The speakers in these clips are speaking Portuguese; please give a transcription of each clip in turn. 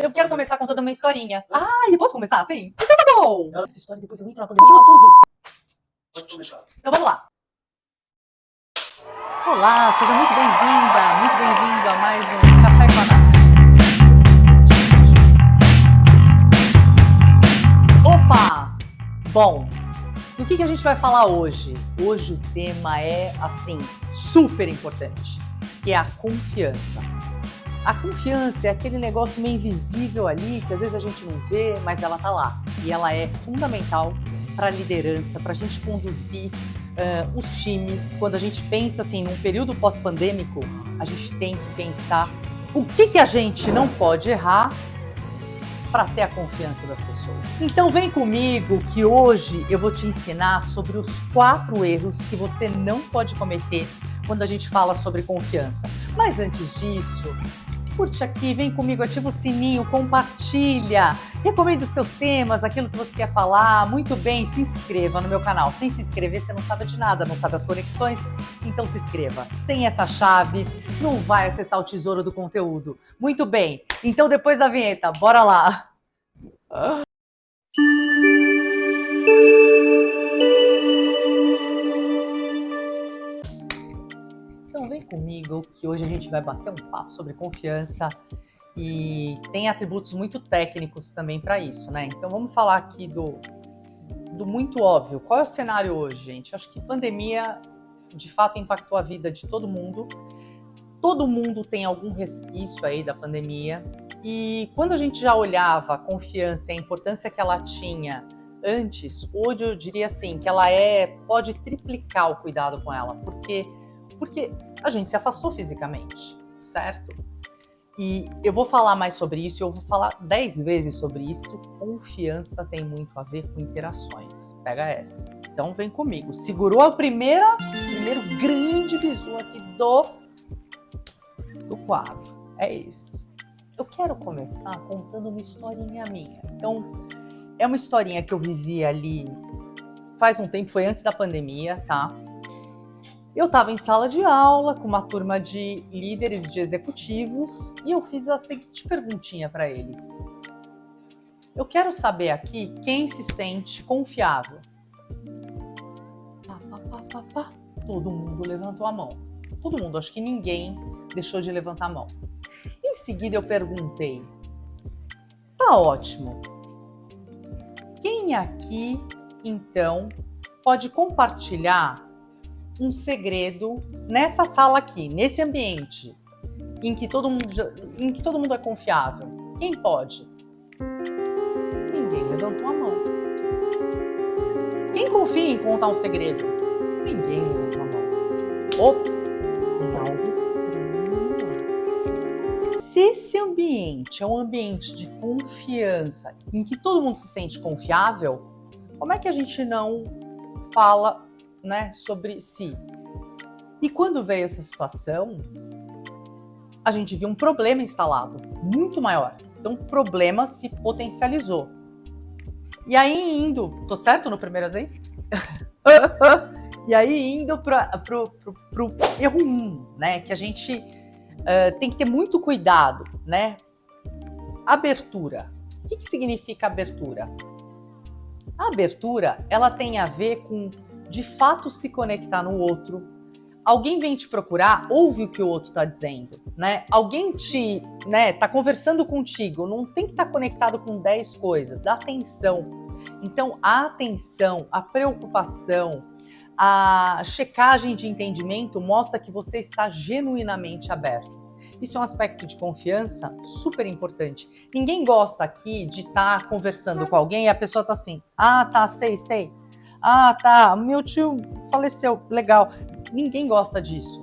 Eu quero começar contando uma historinha. Ah, eu posso começar assim? Então tá bom. Essa história depois eu entro na pandemia e falo tudo. Pode começar. Então vamos lá. Olá, seja muito bem-vinda, muito bem-vindo a mais um Café com a Nath. Opa! Bom, do que a gente vai falar hoje? Hoje o tema é, assim, super importante, que é a confiança. A confiança é aquele negócio meio invisível ali, que às vezes a gente não vê, mas ela tá lá. E ela é fundamental para a liderança, para a gente conduzir os times. Quando a gente pensa assim, num período pós-pandêmico, a gente tem que pensar o que a gente não pode errar para ter a confiança das pessoas. Então vem comigo que hoje eu vou te ensinar sobre os 4 erros que você não pode cometer quando a gente fala sobre confiança. Mas antes disso, curte aqui, vem comigo, ativa o sininho, compartilha, recomenda os seus temas, aquilo que você quer falar. Muito bem, se inscreva no meu canal. Sem se inscrever, você não sabe de nada, não sabe as conexões, então se inscreva. Sem essa chave, não vai acessar o tesouro do conteúdo. Muito bem, então depois da vinheta, bora lá! Então vem comigo que hoje a gente vai bater um papo sobre confiança e tem atributos muito técnicos também para isso, né? Então vamos falar aqui do muito óbvio. Qual é o cenário hoje, gente? Acho que pandemia de fato impactou a vida de todo mundo. Todo mundo tem algum resquício aí da pandemia. E quando a gente já olhava a confiança e a importância que ela tinha antes, hoje eu diria assim, que ela pode triplicar o cuidado com ela, porque a gente se afastou fisicamente, certo? E eu vou falar mais sobre isso, eu vou falar 10 vezes sobre isso. Confiança tem muito a ver com interações. Pega essa. Então vem comigo. Segurou a primeiro grande bizu aqui do quadro. É isso. Eu quero começar contando uma historinha minha. Então, é uma historinha que eu vivi ali faz um tempo, foi antes da pandemia, tá? Eu estava em sala de aula com uma turma de líderes, de executivos, e eu fiz a seguinte perguntinha para eles. Eu quero saber aqui quem se sente confiável. Todo mundo levantou a mão. Todo mundo, acho que ninguém deixou de levantar a mão. Em seguida eu perguntei, tá ótimo. Quem aqui, então, pode compartilhar um segredo nessa sala aqui, nesse ambiente, em que todo mundo é confiável? Quem pode? Ninguém levantou a mão. Quem confia em contar um segredo? Ninguém levantou a mão. Ops, tem algo estranho. Se esse ambiente é um ambiente de confiança, em que todo mundo se sente confiável, como é que a gente não fala, né, sobre si? E quando veio essa situação, a gente viu um problema instalado, muito maior. Então o problema se potencializou. E aí tô certo no primeiro exemplo? E aí indo pro erro 1, né, que a gente tem que ter muito cuidado, né? Abertura. O que significa abertura? A abertura, ela tem a ver com, de fato, se conectar no outro. Alguém vem te procurar, ouve o que o outro está dizendo, né? Alguém tá conversando contigo, não tem que estar conectado com 10 coisas, dá atenção. Então, a atenção, a preocupação, a checagem de entendimento mostra que você está genuinamente aberto. Isso é um aspecto de confiança super importante. Ninguém gosta aqui de estar conversando com alguém e a pessoa tá assim, ah, tá, sei. Ah, tá, meu tio faleceu, legal. Ninguém gosta disso.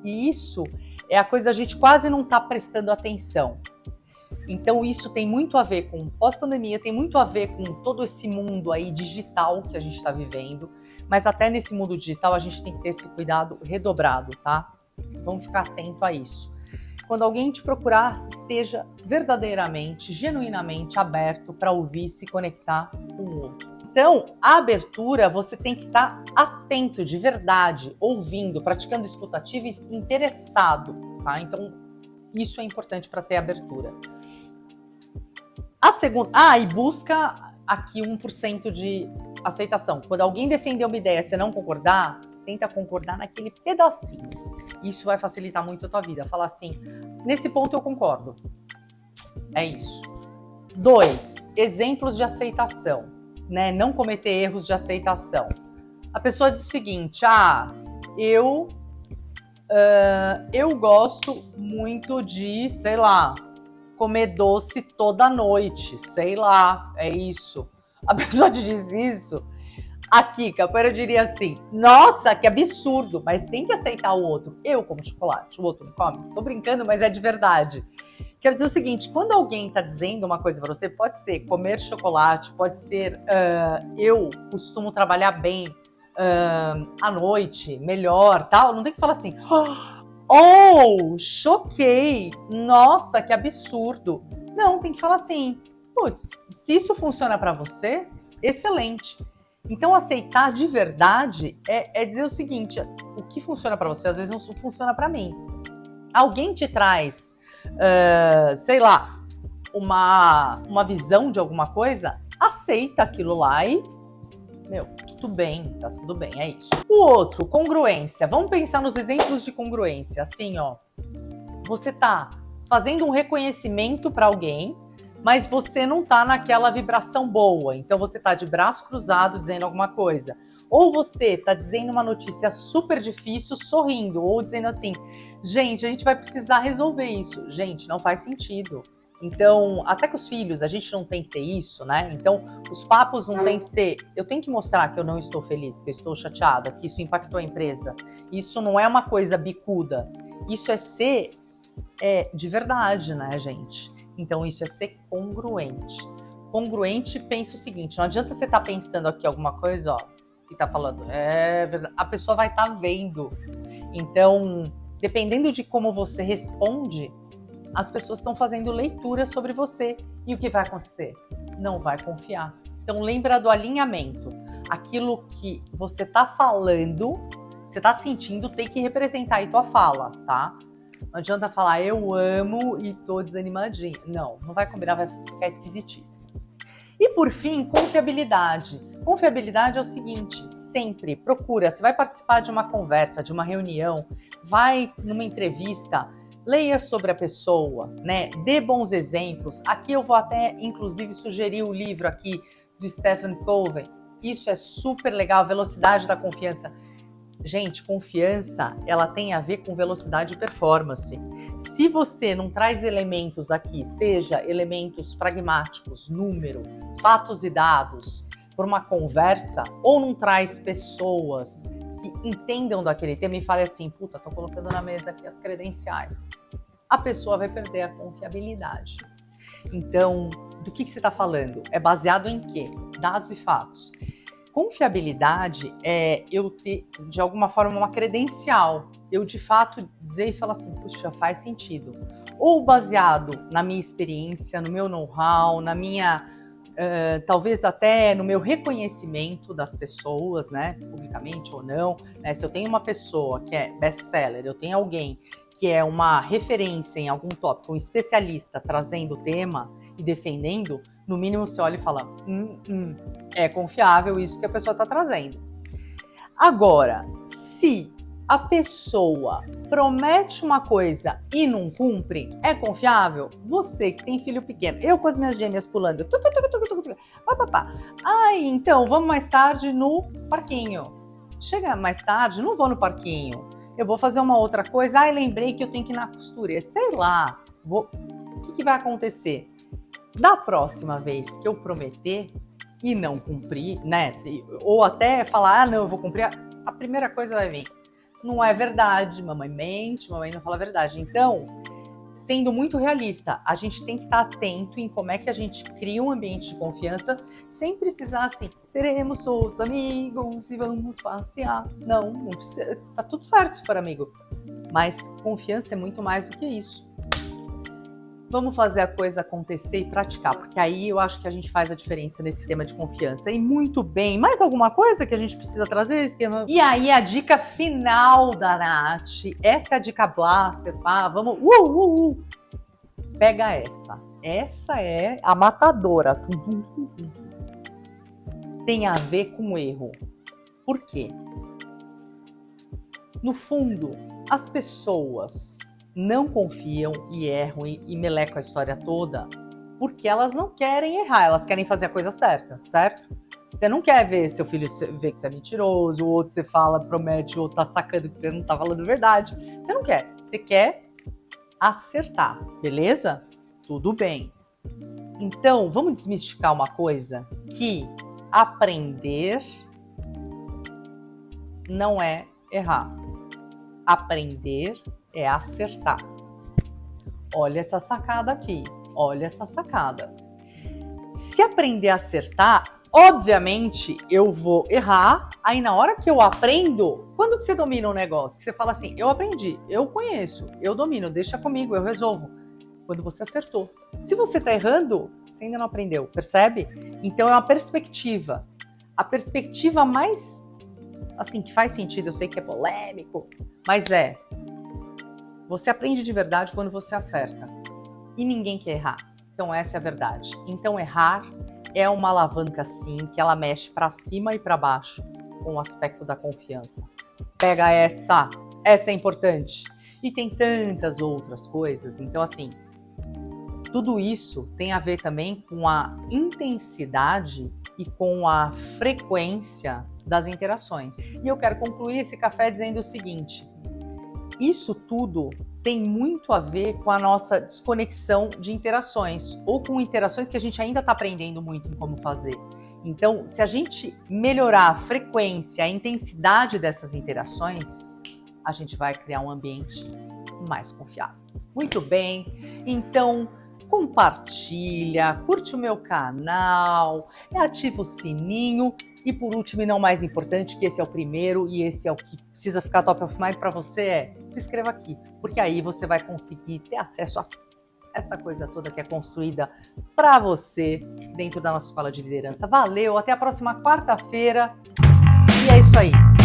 E isso é a coisa da gente quase não tá prestando atenção. Então isso tem muito a ver com pós-pandemia, tem muito a ver com todo esse mundo aí digital que a gente está vivendo. Mas até nesse mundo digital a gente tem que ter esse cuidado redobrado, tá? Vamos ficar atento a isso. Quando alguém te procurar, esteja verdadeiramente, genuinamente aberto para ouvir, se conectar com o outro. Então, a abertura, você tem que estar atento de verdade, ouvindo, praticando escuta ativa e interessado, tá? Então, isso é importante para ter abertura. segunda... e busca aqui 1% de aceitação. Quando alguém defender uma ideia e você não concordar, tenta concordar naquele pedacinho. Isso vai facilitar muito a tua vida. Falar assim, nesse ponto eu concordo. É isso. 2, exemplos de aceitação, né? Não cometer erros de aceitação. A pessoa diz o seguinte, eu gosto muito de, sei lá, comer doce toda noite, sei lá, é isso. A pessoa diz isso, aqui, Capoeira diria assim, nossa, que absurdo, mas tem que aceitar o outro. Eu como chocolate, o outro não come. Tô brincando, mas é de verdade. Quero dizer o seguinte, quando alguém tá dizendo uma coisa para você, pode ser comer chocolate, pode ser eu costumo trabalhar bem à noite, melhor, tal. Não tem que falar assim, choquei, nossa, que absurdo. Não, tem que falar assim, putz, se isso funciona para você, excelente. Então, aceitar de verdade é dizer o seguinte, o que funciona para você, às vezes não funciona para mim. Alguém te traz, sei lá, uma visão de alguma coisa, aceita aquilo lá e, tudo bem, tá tudo bem, é isso. O outro, congruência. Vamos pensar nos exemplos de congruência. Assim, você tá fazendo um reconhecimento para alguém, mas você não tá naquela vibração boa. Então você tá de braço cruzado dizendo alguma coisa. Ou você tá dizendo uma notícia super difícil sorrindo, ou dizendo assim, gente, a gente vai precisar resolver isso. Gente, não faz sentido. Então, até com os filhos, a gente não tem que ter isso, né? Então, os papos não tem que ser... Eu tenho que mostrar que eu não estou feliz, que eu estou chateada, que isso impactou a empresa. Isso não é uma coisa bicuda. Isso é ser de verdade, né, gente? Então, isso é ser congruente. Congruente, pensa o seguinte, não adianta você estar pensando aqui alguma coisa, e tá falando, é verdade. A pessoa vai estar vendo. Então, dependendo de como você responde, as pessoas estão fazendo leitura sobre você. E o que vai acontecer? Não vai confiar. Então, lembra do alinhamento. Aquilo que você está falando, você está sentindo, tem que representar aí tua fala, tá? Não adianta falar, eu amo e tô desanimadinha. Não, não vai combinar, vai ficar esquisitíssimo. E, por fim, confiabilidade. Confiabilidade é o seguinte, sempre procura, você vai participar de uma conversa, de uma reunião, vai numa entrevista, leia sobre a pessoa, né? Dê bons exemplos. Aqui eu vou até, inclusive, sugerir o livro aqui do Stephen Covey. Isso é super legal, Velocidade da Confiança. Gente, confiança, ela tem a ver com velocidade e performance. Se você não traz elementos aqui, seja elementos pragmáticos, número, fatos e dados, por uma conversa, ou não traz pessoas que entendam daquele tema e fale assim, puta, tô colocando na mesa aqui as credenciais. A pessoa vai perder a confiabilidade. Então, do que você está falando? É baseado em quê? Dados e fatos. Confiabilidade é eu ter, de alguma forma, uma credencial. Eu, de fato, dizer e falar assim, puxa, faz sentido. Ou baseado na minha experiência, no meu know-how, na minha... talvez até no meu reconhecimento das pessoas, né, publicamente ou não, né, se eu tenho uma pessoa que é best-seller, eu tenho alguém que é uma referência em algum tópico, um especialista trazendo o tema e defendendo, no mínimo você olha e fala, é confiável isso que a pessoa está trazendo. Agora, se a pessoa promete uma coisa e não cumpre, é confiável? Você que tem filho pequeno, eu com as minhas gêmeas pulando, então vamos mais tarde no parquinho. Chega mais tarde, não vou no parquinho, eu vou fazer uma outra coisa, lembrei que eu tenho que ir na costureira, sei lá, o que vai acontecer? Da próxima vez que eu prometer e não cumprir, né, ou até falar, não, eu vou cumprir, a primeira coisa vai vir. Não é verdade, mamãe mente, mamãe não fala a verdade. Então, sendo muito realista, a gente tem que estar atento em como é que a gente cria um ambiente de confiança sem precisar assim, seremos todos amigos e vamos passear. Não precisa, tá tudo certo se for amigo. Mas confiança é muito mais do que isso. Vamos fazer a coisa acontecer e praticar, porque aí eu acho que a gente faz a diferença nesse tema de confiança. E muito bem, mais alguma coisa que a gente precisa trazer? Esquema? E aí a dica final da Nath, essa é a dica blaster, vamos, pega essa. Essa é a matadora. Tem a ver com erro. Por quê? No fundo, as pessoas não confiam e erram e melecam a história toda porque elas não querem errar, elas querem fazer a coisa certa, certo? Você não quer ver seu filho ver que você é mentiroso, o outro você fala, promete, o outro tá sacando que você não tá falando verdade. Você não quer, você quer acertar, beleza? Tudo bem. Então, vamos desmistificar uma coisa, que aprender não é errar. Aprender é acertar. Olha essa sacada aqui, olha essa sacada. Se aprender a acertar, obviamente eu vou errar, aí na hora que eu aprendo, quando que você domina um negócio? Que você fala assim, eu aprendi, eu conheço, eu domino, deixa comigo, eu resolvo. Quando você acertou. Se você tá errando, você ainda não aprendeu, percebe? Então é uma perspectiva. A perspectiva mais, assim, que faz sentido, eu sei que é polêmico, mas você aprende de verdade quando você acerta. E ninguém quer errar. Então essa é a verdade. Então errar é uma alavanca, sim, que ela mexe para cima e para baixo com o aspecto da confiança. Pega essa é importante. E tem tantas outras coisas. Então, assim, tudo isso tem a ver também com a intensidade e com a frequência das interações. E eu quero concluir esse café dizendo o seguinte: isso tudo tem muito a ver com a nossa desconexão de interações, ou com interações que a gente ainda está aprendendo muito em como fazer. Então, se a gente melhorar a frequência, a intensidade dessas interações, a gente vai criar um ambiente mais confiável. Muito bem, então compartilha, curte o meu canal, ativa o sininho e por último e não mais importante, que esse é o primeiro e esse é o que precisa ficar top of mind para você, se inscreva aqui, porque aí você vai conseguir ter acesso a essa coisa toda que é construída para você dentro da nossa escola de liderança. Valeu, até a próxima quarta-feira e é isso aí.